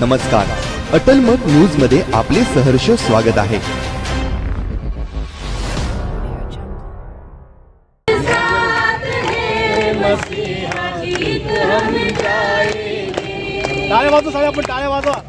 नमस्कार, अटल मत न्यूज मध्ये आपले सहर्ष स्वागत आहे। टाळ्या वाजवा साहेब, आपण टाळ्या वाजवा।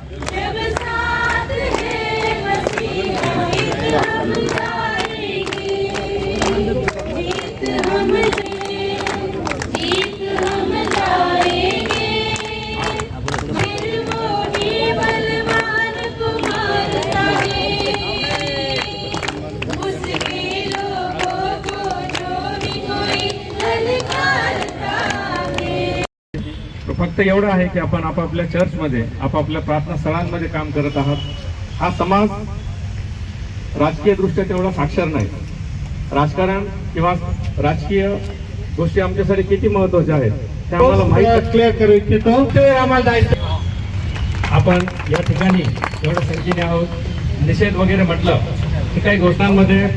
फक्त एवढं आहे की आपण आपापल्या चर्चमध्ये आपापल्या प्रार्थना स्थळांमध्ये काम करत आहात। हा समाज राजकीय दृष्ट्या तेवढा साक्षर नाही। राजकारण किंवा राजकीय गोष्टी आमच्यासाठी किती महत्त्वाच्या आहेत ते आम्हाला माहिती क्लिअर करू इच्छितो। ते आम्हाला जायचं। आपण या ठिकाणी एवढ्या संख्येने आहोत। निषेध वगैरे म्हटलं की काही घोषणांमध्ये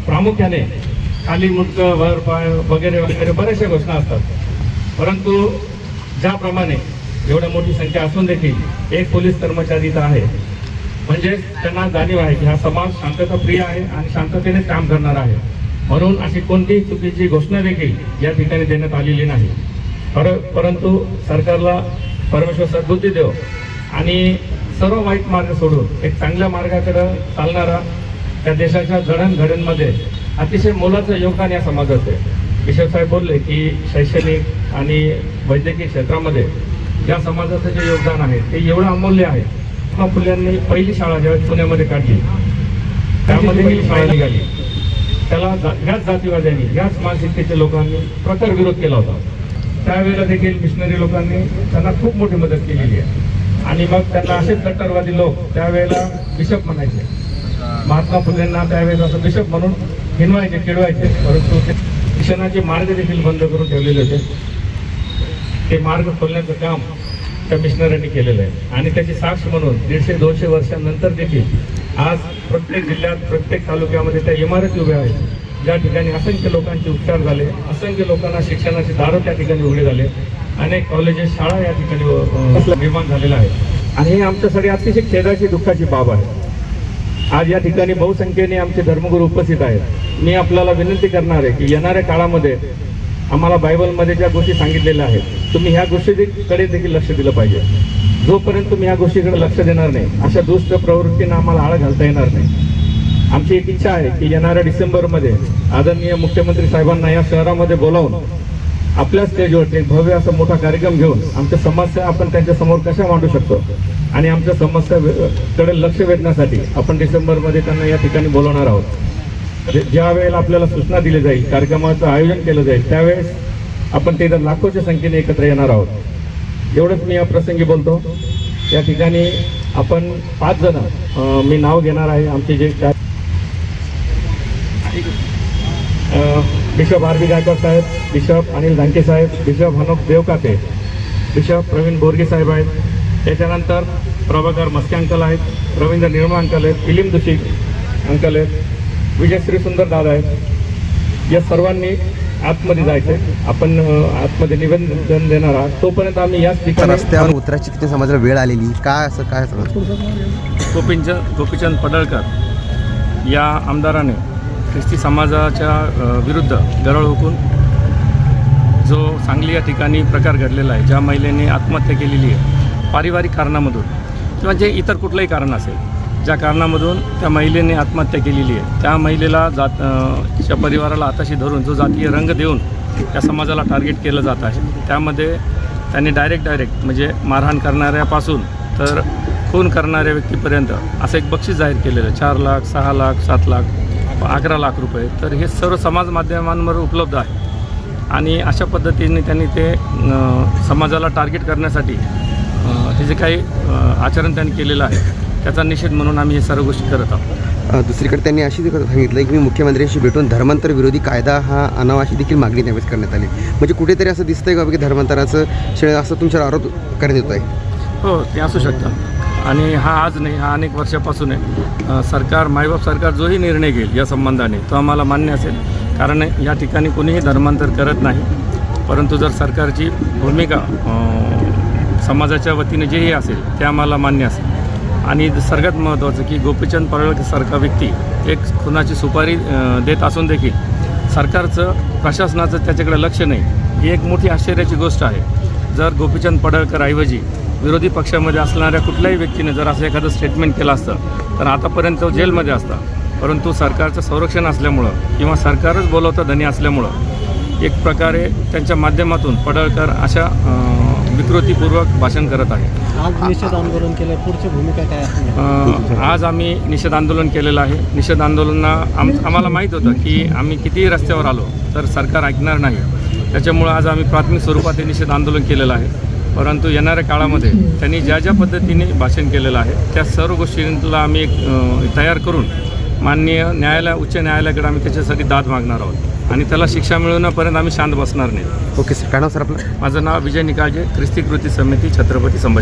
प्रामुख्याने खाली मुंडकं वर पाय वगैरे वगैरे बऱ्याचशा घोषणा असतात, परंतु ज्याप्रमाणे एवढ्या मोठी संख्या असून देखील एक पोलीस कर्मचारी तर आहे, म्हणजे त्यांना जाणीव आहे की हा समाज शांतता प्रिय आहे आणि शांततेने काम करणार आहे, म्हणून अशी कोणतीही चुकीची घोषणा देखील या ठिकाणी देण्यात आलेली नाही। परंतु सरकारला परमेश्वर सद्बुद्धी देव आणि सर्व वाईट मार्ग सोडून एक चांगल्या मार्गाकडे चालणारा त्या देशाच्या जडणघडणमध्ये अतिशय मोलाचं योगदान या समाजाचं आहे। किशोर साहेब बोलले की शैक्षणिक आणि वैद्यकीय क्षेत्रामध्ये या समाजाचं जे योगदान आहे ते एवढं अमूल्य आहे। महात्मा फुल्यांनी पहिली शाळा ज्यावेळेस पुण्यामध्ये काढली त्यामध्ये ही शाळा निघाली, त्याला ह्याच जातीवाद्यांनी ह्याच मानसिकतेच्या लोकांनी प्रखर विरोध केला होता। त्यावेळेला देखील मिशनरी लोकांनी त्यांना खूप मोठी मदत केलेली आहे आणि मग त्यांना असेच कट्टरवादी लोक त्यावेळेला बिशप म्हणायचे। महात्मा फुलेंना त्यावेळेस असं बिशप म्हणून हिनवायचे, चिडवायचे, परंतु शिक्षणाचे मार्ग देखील बंद करून ठेवलेले होते। ते मार्ग खोलण्याचं काम त्या मिशनऱ्यांनी केलेलं आहे आणि त्याची साक्ष म्हणून 150-200 वर्षांनंतर देखील आज प्रत्येक जिल्ह्यात प्रत्येक तालुक्यामध्ये त्या इमारती उभ्या आहेत, ज्या ठिकाणी असंख्य लोकांचे उपचार झाले, असंख्य लोकांना शिक्षणाचे दार त्या ठिकाणी उघडे झाले, अनेक कॉलेजेस शाळा या ठिकाणी निर्माण झालेला आहे आणि हे आमच्यासाठी अतिशय खेदाची दुःखाची बाब आहे। आज या ठिकाणी बहुसंख्येने आमचे धर्मगुरू उपस्थित आहेत। मी आपल्याला विनंती करणार आहे की येणाऱ्या काळामध्ये आम्हाला बायबलमध्ये ज्या गोष्टी सांगितलेल्या आहेत तुम्ही ह्या गोष्टीकडे देखील लक्ष दिलं पाहिजे। जोपर्यंत तुम्ही ह्या गोष्टीकडे लक्ष देणार नाही अशा दुष्ट प्रवृत्तींना आम्हाला आळा घालता येणार नाही। आमची एक इच्छा आहे की येणाऱ्या डिसेंबरमध्ये आदरणीय मुख्यमंत्री साहेबांना या शहरामध्ये बोलावून आपल्या स्टेजवरती एक भव्य असा मोठा कार्यक्रम घेऊन आमच्या समस्या आपण त्यांच्या समोर कशा मांडू शकतो आणि आमच्या समस्याकडे लक्ष वेधण्यासाठी आपण डिसेंबरमध्ये त्यांना या ठिकाणी बोलवणार आहोत। ज्या वेळेला आपल्याला सूचना दिली जाईल, कार्यक्रमाचं आयोजन केलं जाईल, त्यावेळेस आपण ते लाखोच्या संख्येने एकत्र येणार आहोत। एवढंच मी या प्रसंगी बोलतो। या ठिकाणी आपण 5 जण मी नाव घेणार आहे। आमचे जे बिशप आर बी गायकवाड साहेब, बिशप अनिल धांके साहेब, बिशप हनोक देवकाते, बिशप प्रवीण बोरगे साहेब आहेत, त्याच्यानंतर प्रभाकर मस्के अंकल आहेत, रवींद्र निर्मळ अंकल आहेत, फिलिम दुशी अंकल आहेत, विजयश्री सुंदर दादा आहेत। या सर्वांनी आतमध्ये जायचं, आपण आतमध्ये निवेदन देणार आहात। तोपर्यंत आम्ही याच ठिकाणी रस्त्यावर उतरायची किती समाजाला वेळ आलेली काय असं काय गोपीचंद पडळकर या आमदाराने ख्रिस्ती समाजाच्या विरुद्ध गरळ हुकून जो सांगली या ठिकाणी प्रकार घडलेला आहे, ज्या महिलेने आत्महत्या केलेली आहे पारिवारिक कारणामधून किंवा जे इतर कुठलंही कारण असेल, ज्या कारणामधून त्या महिलेने आत्महत्या केलेली आहे त्या महिलेला च्या परिवाराला हाताशी धरून जो जातीय रंग देऊन त्या समाजाला टार्गेट केलं जात आहे। त्यामध्ये त्यांनी डायरेक्ट म्हणजे मारहाण करणाऱ्यापासून तर खून करणाऱ्या व्यक्तीपर्यंत असं एक बक्षीस जाहीर केलेलं 4 लाख, 6 लाख, 7 लाख, 11 लाख रुपये। तर हे सर्व समाज माध्यमांवर उपलब्ध आहे आणि अशा पद्धतीने त्यांनी ते समाजाला टार्गेट करण्यासाठी हे जे काही आचरण त्यांनी केलेलं आहे त्याचा निषेध म्हणून आम्ही हे सर्व गोष्टी करत आहोत। दुसरीकडे त्यांनी अशी सांगितलं की मी मुख्यमंत्र्यांशी भेटून धर्मांतर विरोधी कायदा हा आणावा अशी देखील मागणी त्यावेळेस करण्यात आली। म्हणजे कुठेतरी असं दिसतंय का की धर्मांतराचं श्रेय असं तुमच्यावर आरोप करण्यात येत आहे? हो, ते असू शकतं आणि हा आज नाही, हा अनेक वर्षापासून आहे। सरकार मायबाप सरकार जोही निर्णय घेईल या संबंधाने तो आम्हाला मान्य असेल, कारण या ठिकाणी कोणीही धर्मांतर करत नाही, परंतु जर सरकारची भूमिका समाजाच्या वतीने जेही असेल ते आम्हाला मान्य असेल. आणि सर्वात महत्त्वाचं की गोपीचंद पडळकरसारखा व्यक्ती एक खुनाची सुपारी देत असून देखील सरकारचं प्रशासनाचं त्याच्याकडे लक्ष नाही, ही एक मोठी आश्चर्याची गोष्ट आहे. जर गोपीचंद पडळकरऐवजी विरोधी पक्षामध्ये असणाऱ्या कुठल्याही व्यक्तीने जर असं एखादं स्टेटमेंट केलं असतं तर आतापर्यंत तो जेलमध्ये असता. परंतु सरकारचं संरक्षण असल्यामुळं किंवा सरकारच बोलवतं धनी असल्यामुळं एक प्रकारे त्यांच्या माध्यमातून पडळकर अशा विकृतीपूर्वक भाषण करत आहे. आज निषेध आंदोलन केलं, पुढची भूमिका काय असणार? आज आम्ही निषेध आंदोलन केलेलं आहे. निषेध आम्हाला माहीत होतं की आम्ही कितीही रस्त्यावर आलो तर सरकार ऐकणार नाही. त्याच्यामुळं आज आम्ही प्राथमिक स्वरूपात हे निषेध आंदोलन केलेलं आहे. परंतु येणाऱ्या काळामध्ये त्यांनी ज्या ज्या पद्धतीने भाषण केलेलं आहे त्या सर्व गोष्टींना आम्ही तयार करून माननीय उच्च न्यायालयाकडे आम्ही त्याच्यासाठी दाद मागणार आहोत आणि त्याला शिक्षा मिळवण्यापर्यंत आम्ही शांत बसणार नाही. ओके सर, काय नाव सर आपलं? माझं नाव विजय निकाळजे, ख्रिस्ती कृती समिती, छत्रपती संभाजी.